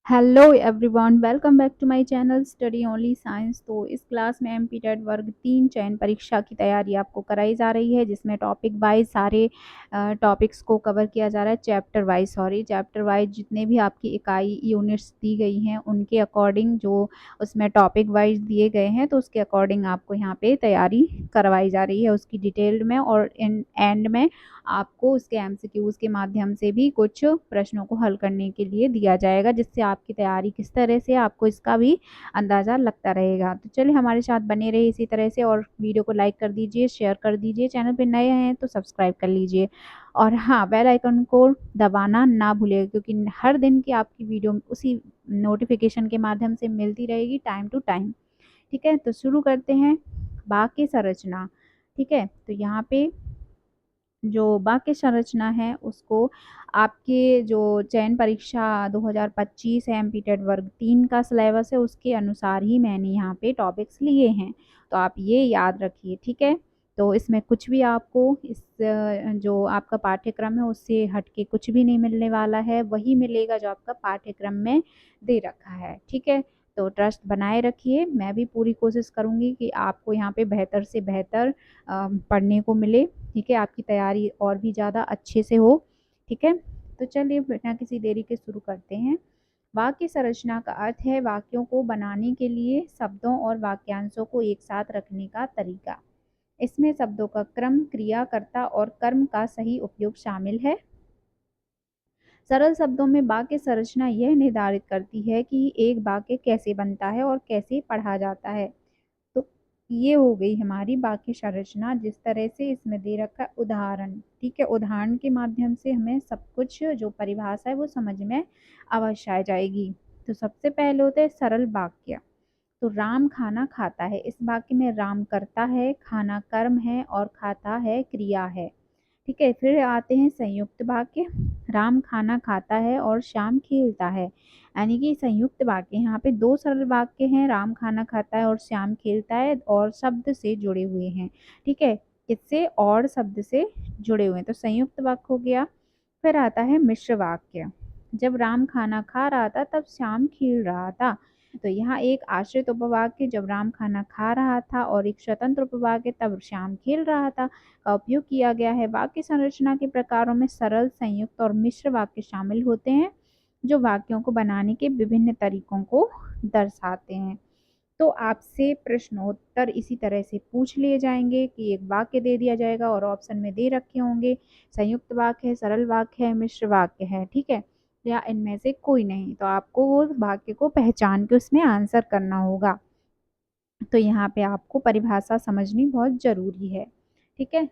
Hello everyone, welcome back to my channel study only science. तो इस class में एमपीटेड वर्ग 3 चयन परीक्षा की तैयारी आपको कराई जा रही है, जिसमें टॉपिक वाइज सारे टॉपिक्स को कवर किया जा रहा है। चैप्टर वाइज जितने भी आपकी इकाई यूनिट्स दी गई हैं उनके अकॉर्डिंग जो उसमें टॉपिक वाइज दिए गए हैं, तो उसके अकॉर्डिंग आपको यहाँ पे तैयारी करवाई जा रही है उसकी डिटेल्ड में। और इन एंड में आपको उसके एमसीक्यूज के माध्यम से भी कुछ प्रश्नों को हल करने के लिए दिया जाएगा, जिससे आपकी तैयारी किस तरह से आपको इसका भी अंदाज़ा लगता रहेगा। तो चलिए हमारे साथ बने रहिए इसी तरह से, और वीडियो को लाइक कर दीजिए, शेयर कर दीजिए, चैनल पे नए हैं तो सब्सक्राइब कर लीजिए, और हाँ, बेल आइकन को दबाना ना भूलिएगा, क्योंकि हर दिन की आपकी वीडियो उसी नोटिफिकेशन के माध्यम से मिलती रहेगी टाइम टू टाइम। ठीक है, तो शुरू करते हैं। वाक्य संरचना। ठीक है, तो यहाँ पे जो वाक्य संरचना है उसको आपके जो चयन परीक्षा 2025 है, एमपीटेड वर्ग 3 का सिलेबस है, उसके अनुसार ही मैंने यहाँ पे टॉपिक्स लिए हैं, तो आप ये याद रखिए। ठीक है, तो इसमें कुछ भी आपको इस जो आपका पाठ्यक्रम है उससे हटके कुछ भी नहीं मिलने वाला है, वही मिलेगा जो आपका पाठ्यक्रम में दे रखा है। ठीक है, तो ट्रस्ट बनाए रखिए। मैं भी पूरी कोशिश करूँगी कि आपको यहाँ पे बेहतर से बेहतर पढ़ने को मिले। ठीक है, आपकी तैयारी और भी ज़्यादा अच्छे से हो। ठीक है, तो चलिए बिना किसी देरी के शुरू करते हैं। वाक्य संरचना का अर्थ है वाक्यों को बनाने के लिए शब्दों और वाक्यांशों को एक साथ रखने का तरीका। इसमें शब्दों का क्रम, क्रिया, कर्ता और कर्म का सही उपयोग शामिल है। सरल शब्दों में वाक्य संरचना यह निर्धारित करती है कि एक वाक्य कैसे बनता है और कैसे पढ़ा जाता है। तो ये हो गई हमारी वाक्य संरचना, जिस तरह से इसमें दे रखा है उदाहरण। ठीक है, उदाहरण के माध्यम से हमें सब कुछ जो परिभाषा है वो समझ में अवश्य आ जाएगी। तो सबसे पहले होते हैं सरल वाक्य। तो राम खाना खाता है, इस वाक्य में राम कर्ता है, खाना कर्म है और खाता है क्रिया है। ठीक है, फिर आते हैं संयुक्त वाक्य। राम खाना खाता है और श्याम खेलता है, यानी कि संयुक्त वाक्य। यहाँ पे दो सरल वाक्य हैं, राम खाना खाता है और श्याम खेलता है, और शब्द से जुड़े हुए हैं। ठीक है, किससे? और शब्द से जुड़े हुए हैं, तो संयुक्त वाक्य हो गया। फिर आता है मिश्र वाक्य। जब राम खाना खा रहा था तब श्याम खेल रहा था। तो यहाँ एक आश्रित उपवाक्य जब राम खाना खा रहा था, और एक स्वतंत्र उपवाक्य तब श्याम खेल रहा था का उपयोग किया गया है। वाक्य संरचना के प्रकारों में सरल, संयुक्त और मिश्र वाक्य शामिल होते हैं, जो वाक्यों को बनाने के विभिन्न तरीकों को दर्शाते हैं। तो आपसे प्रश्नोत्तर इसी तरह से पूछ लिए जाएंगे कि एक वाक्य दे दिया जाएगा और ऑप्शन में दे रखे होंगे संयुक्त वाक्य है, सरल वाक्य है, मिश्र वाक्य है। ठीक है, या इनमें से कोई नहीं, तो आपको वो वाक्य को पहचान के उसमें आंसर करना होगा। तो यहाँ पे आपको परिभाषा समझनी बहुत जरूरी है। ठीक है,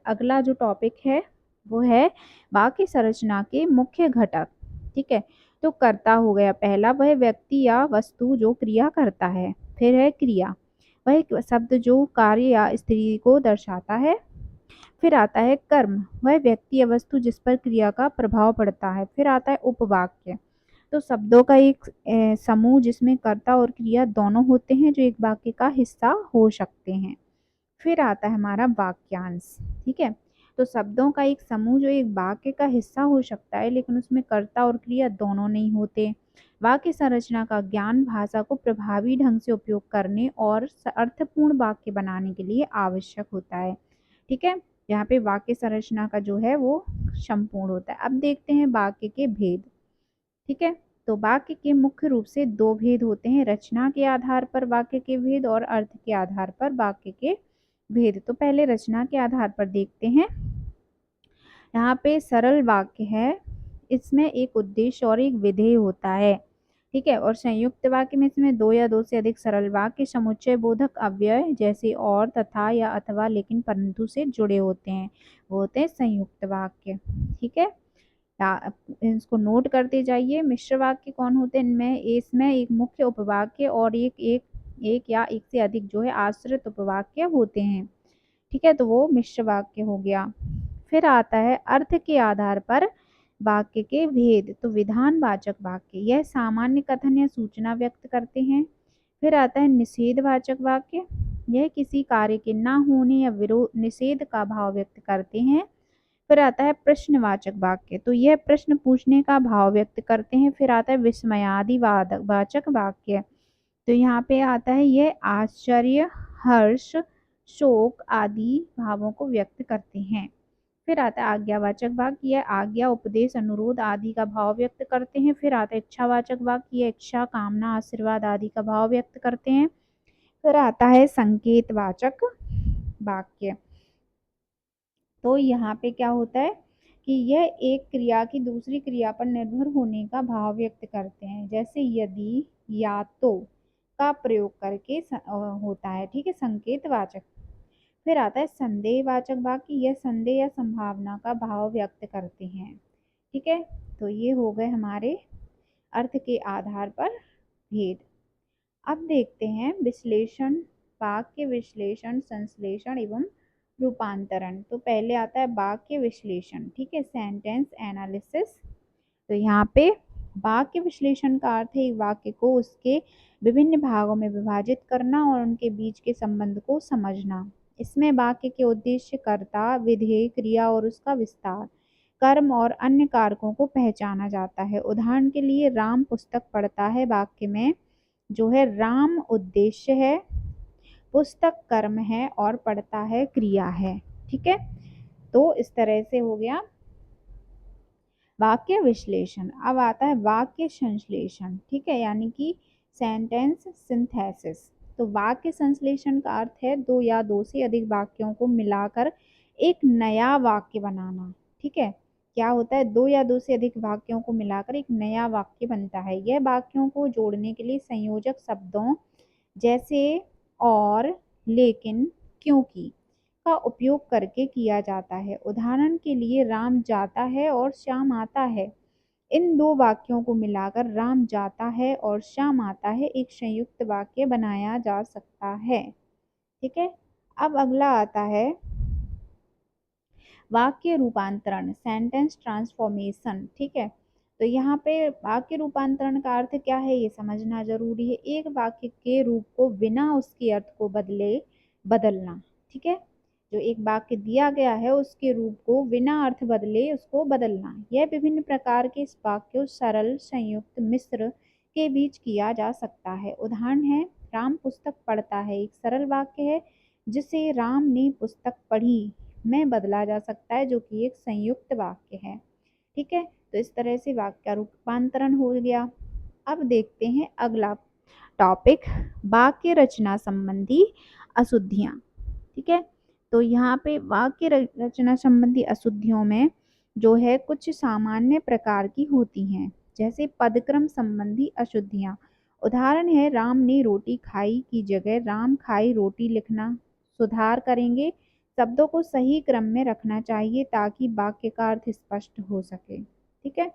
अगला जो टॉपिक है वो है वाक्य संरचना के मुख्य घटक। ठीक है, तो कर्ता हो गया पहला, वह व्यक्ति या वस्तु जो क्रिया करता है। फिर है क्रिया, वह एक शब्द जो कार्य या स्थिति को दर्शाता है। फिर आता है कर्म, वह व्यक्ति या वस्तु जिस पर क्रिया का प्रभाव पड़ता है। फिर आता है उपवाक्य, तो शब्दों का एक समूह जिसमें कर्ता और क्रिया दोनों होते हैं, जो एक वाक्य का हिस्सा हो सकते हैं। फिर आता है हमारा वाक्यांश। ठीक है, तो शब्दों का एक समूह जो एक वाक्य का हिस्सा हो सकता है, लेकिन उसमें कर्ता और क्रिया दोनों नहीं होते। वाक्य संरचना का ज्ञान भाषा को प्रभावी ढंग से उपयोग करने और अर्थपूर्ण वाक्य बनाने के लिए आवश्यक होता है। ठीक है, यहाँ पे वाक्य संरचना का जो है वो संपूर्ण होता है। अब देखते हैं वाक्य के भेद। ठीक है, तो वाक्य के मुख्य रूप से दो भेद होते हैं, रचना के आधार पर वाक्य के भेद और अर्थ के आधार पर वाक्य के भेद। तो पहले रचना के आधार पर देखते हैं। यहाँ पे सरल वाक्य है, इसमें एक उद्देश्य और एक विधेय होता है। ठीक है, और संयुक्त वाक्य में इसमें दो या दो से अधिक सरल वाक्य समुच्चय बोधक अव्यय जैसे और, तथा या अथवा, लेकिन, परंतु से जुड़े होते हैं, वो होते हैं संयुक्त वाक्य। ठीक है, इसको नोट करते जाइए। मिश्र वाक्य कौन होते हैं? इनमें इसमें एक मुख्य उपवाक्य और एक या एक से अधिक जो है आश्रित उपवाक्य होते हैं। ठीक है, तो वो मिश्र वाक्य हो गया। फिर आता है अर्थ के आधार पर वाक्य के भेद। तो विधानवाचक वाक्य, यह सामान्य कथन या सूचना व्यक्त करते हैं। फिर आता है निषेधवाचक वाक्य, यह किसी कार्य के ना होने या विरोध निषेध का भाव व्यक्त करते हैं। फिर आता है प्रश्नवाचक वाक्य, तो यह प्रश्न पूछने का भाव व्यक्त करते हैं। फिर आता है विस्मयादि वाचक वाक्य, तो यहाँ पे आता है ये आश्चर्य, हर्ष, शोक आदि भावों को व्यक्त करते हैं। फिर आता है आज्ञावाचक वाक्य, यह आज्ञा, उपदेश, अनुरोध आदि का भाव व्यक्त करते हैं। फिर आता है इच्छावाचक वाक्य, यह इच्छा, कामना, आशीर्वाद आदि का भाव व्यक्त करते हैं। फिर आता है संकेतवाचक वाक्य, तो यहाँ पे क्या होता है कि यह एक क्रिया की दूसरी क्रिया पर निर्भर होने का भाव व्यक्त करते हैं, जैसे यदि, या तो का प्रयोग करके होता है, ठीक है, संकेतवाचक। फिर आता है संदेहवाचक वाक्य, यह संदेह या संभावना का भाव व्यक्त करते हैं, ठीक है। तो ये हो गए हमारे अर्थ के आधार पर भेद। अब देखते हैं विश्लेषण, वाक्य विश्लेषण, संश्लेषण एवं रूपांतरण। तो पहले आता है वाक्य विश्लेषण, ठीक है, सेंटेंस एनालिसिस। तो यहाँ पे वाक्य विश्लेषण का अर्थ है एक वाक्य को उसके विभिन्न भागों में विभाजित करना और उनके बीच के संबंध को समझना। इसमें वाक्य के उद्देश्य, कर्ता, विधेय, क्रिया और उसका विस्तार, कर्म और अन्य कारकों को पहचाना जाता है। उदाहरण के लिए राम पुस्तक पढ़ता है, वाक्य में जो है राम उद्देश्य है, पुस्तक कर्म है और पढ़ता है क्रिया है, ठीक है। तो इस तरह से हो गया वाक्य विश्लेषण। अब आता है वाक्य संश्लेषण, ठीक है, यानी कि सेंटेंस सिंथेसिस। तो वाक्य संश्लेषण का अर्थ है दो या दो से अधिक वाक्यों को मिलाकर एक नया वाक्य बनाना, ठीक है। क्या होता है, दो या दो से अधिक वाक्यों को मिलाकर एक नया वाक्य बनता है। यह वाक्यों को जोड़ने के लिए संयोजक शब्दों जैसे और, लेकिन, क्योंकि का उपयोग करके किया जाता है। उदाहरण के लिए राम जाता है और श्याम आता है। इन दो वाक्यों को मिलाकर राम जाता है और श्याम आता है एक संयुक्त वाक्य बनाया जा सकता है, ठीक है। अब अगला आता है वाक्य रूपांतरण, सेंटेंस ट्रांसफॉर्मेशन, ठीक है। तो यहाँ पे वाक्य रूपांतरण का अर्थ क्या है ये समझना जरूरी है। एक वाक्य के रूप को बिना उसके अर्थ को बदलना, ठीक है। जो एक वाक्य दिया गया है उसके रूप को बिना अर्थ बदले उसको बदलना। यह विभिन्न प्रकार के वाक्यों, सरल, संयुक्त, मिश्र के बीच किया जा सकता है। उदाहरण है राम पुस्तक पढ़ता है, एक सरल वाक्य है जिसे राम ने पुस्तक पढ़ी में बदला जा सकता है, जो कि एक संयुक्त वाक्य है, ठीक है। तो इस तरह से वाक्य रूपांतरण हो गया। अब देखते हैं अगला टॉपिक, वाक्य रचना संबंधी अशुद्धियां, ठीक है। तो यहाँ पे वाक्य रचना संबंधी अशुद्धियों में जो है कुछ सामान्य प्रकार की होती हैं, जैसे पदक्रम संबंधी अशुद्धियां। उदाहरण है राम ने रोटी खाई की जगह राम खाई रोटी लिखना। सुधार करेंगे, शब्दों को सही क्रम में रखना चाहिए ताकि वाक्य का अर्थ स्पष्ट हो सके, ठीक है।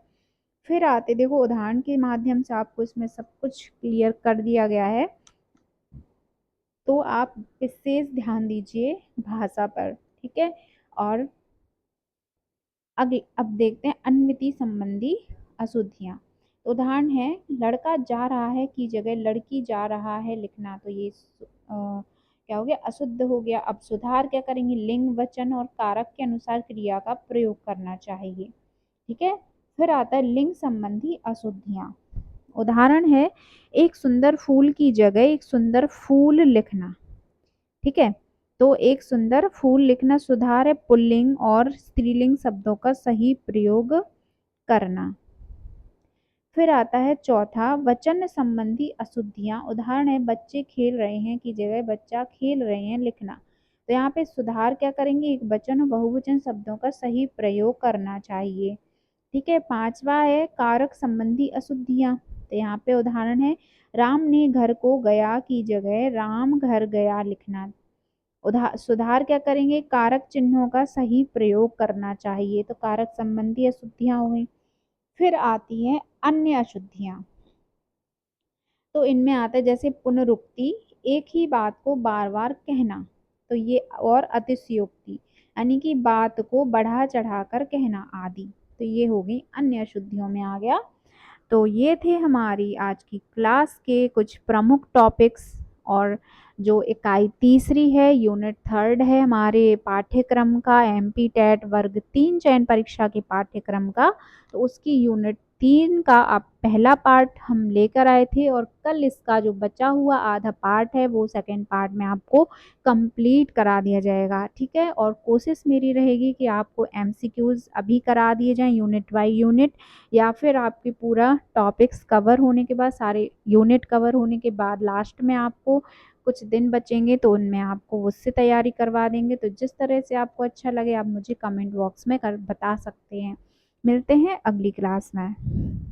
फिर आते, देखो उदाहरण के माध्यम से आपको इसमें सब कुछ क्लियर कर दिया गया है, तो आप विशेष ध्यान दीजिए भाषा पर, ठीक है। और अब देखते हैं अन्विति संबंधी अशुद्धियां। उदाहरण है लड़का जा रहा है की जगह लड़की जा रहा है लिखना, तो ये क्या हो गया, अशुद्ध हो गया। अब सुधार क्या करेंगे, लिंग, वचन और कारक के अनुसार क्रिया का प्रयोग करना चाहिए, ठीक है। फिर आता है लिंग संबंधी अशुद्धियां। उदाहरण है एक सुंदर फूल की जगह एक सुंदर फूल लिखना, ठीक है। तो एक सुंदर फूल लिखना। सुधार है पुल्लिंग और स्त्रीलिंग शब्दों का सही प्रयोग करना। फिर आता है चौथा वचन संबंधी अशुद्धियां। उदाहरण है बच्चे खेल रहे हैं की जगह बच्चा खेल रहे हैं लिखना। तो यहाँ पे सुधार क्या करेंगे, एक वचन और बहुवचन शब्दों का सही प्रयोग करना चाहिए, ठीक है। पांचवा है कारक संबंधी अशुद्धियां। तो यहाँ पे उदाहरण है राम ने घर को गया की जगह राम घर गया लिखना। सुधार क्या करेंगे, कारक चिन्हों का सही प्रयोग करना चाहिए। तो कारक संबंधी अशुद्धियां हो गई। फिर आती हैं अन्य अशुद्धियां। तो इनमें आता है जैसे पुनरुक्ति, एक ही बात को बार बार कहना, तो ये, और अतिशयोक्ति यानी कि बात को बढ़ा चढ़ा कर कहना आदि, तो ये हो गई अन्य अशुद्धियों में आ गया। तो ये थे हमारी आज की क्लास के कुछ प्रमुख टॉपिक्स और जो इकाई तीसरी है, यूनिट थर्ड है हमारे पाठ्यक्रम का, एमपी टेट वर्ग 3 चयन परीक्षा के पाठ्यक्रम का। तो उसकी यूनिट 3 का आप पहला पार्ट हम लेकर आए थे, और कल इसका जो बचा हुआ आधा पार्ट है वो सेकंड पार्ट में आपको कंप्लीट करा दिया जाएगा। ठीक है, और कोशिश मेरी रहेगी कि आपको एमसीक्यूज अभी करा दिए जाएं यूनिट बाय यूनिट, या फिर आपके पूरा टॉपिक्स कवर होने के बाद, सारे यूनिट कवर होने के बाद लास्ट में आपको कुछ दिन बचेंगे तो उनमें आपको उससे तैयारी करवा देंगे। तो जिस तरह से आपको अच्छा लगे आप मुझे कमेंट बॉक्स में कर बता सकते हैं। मिलते हैं अगली क्लास में।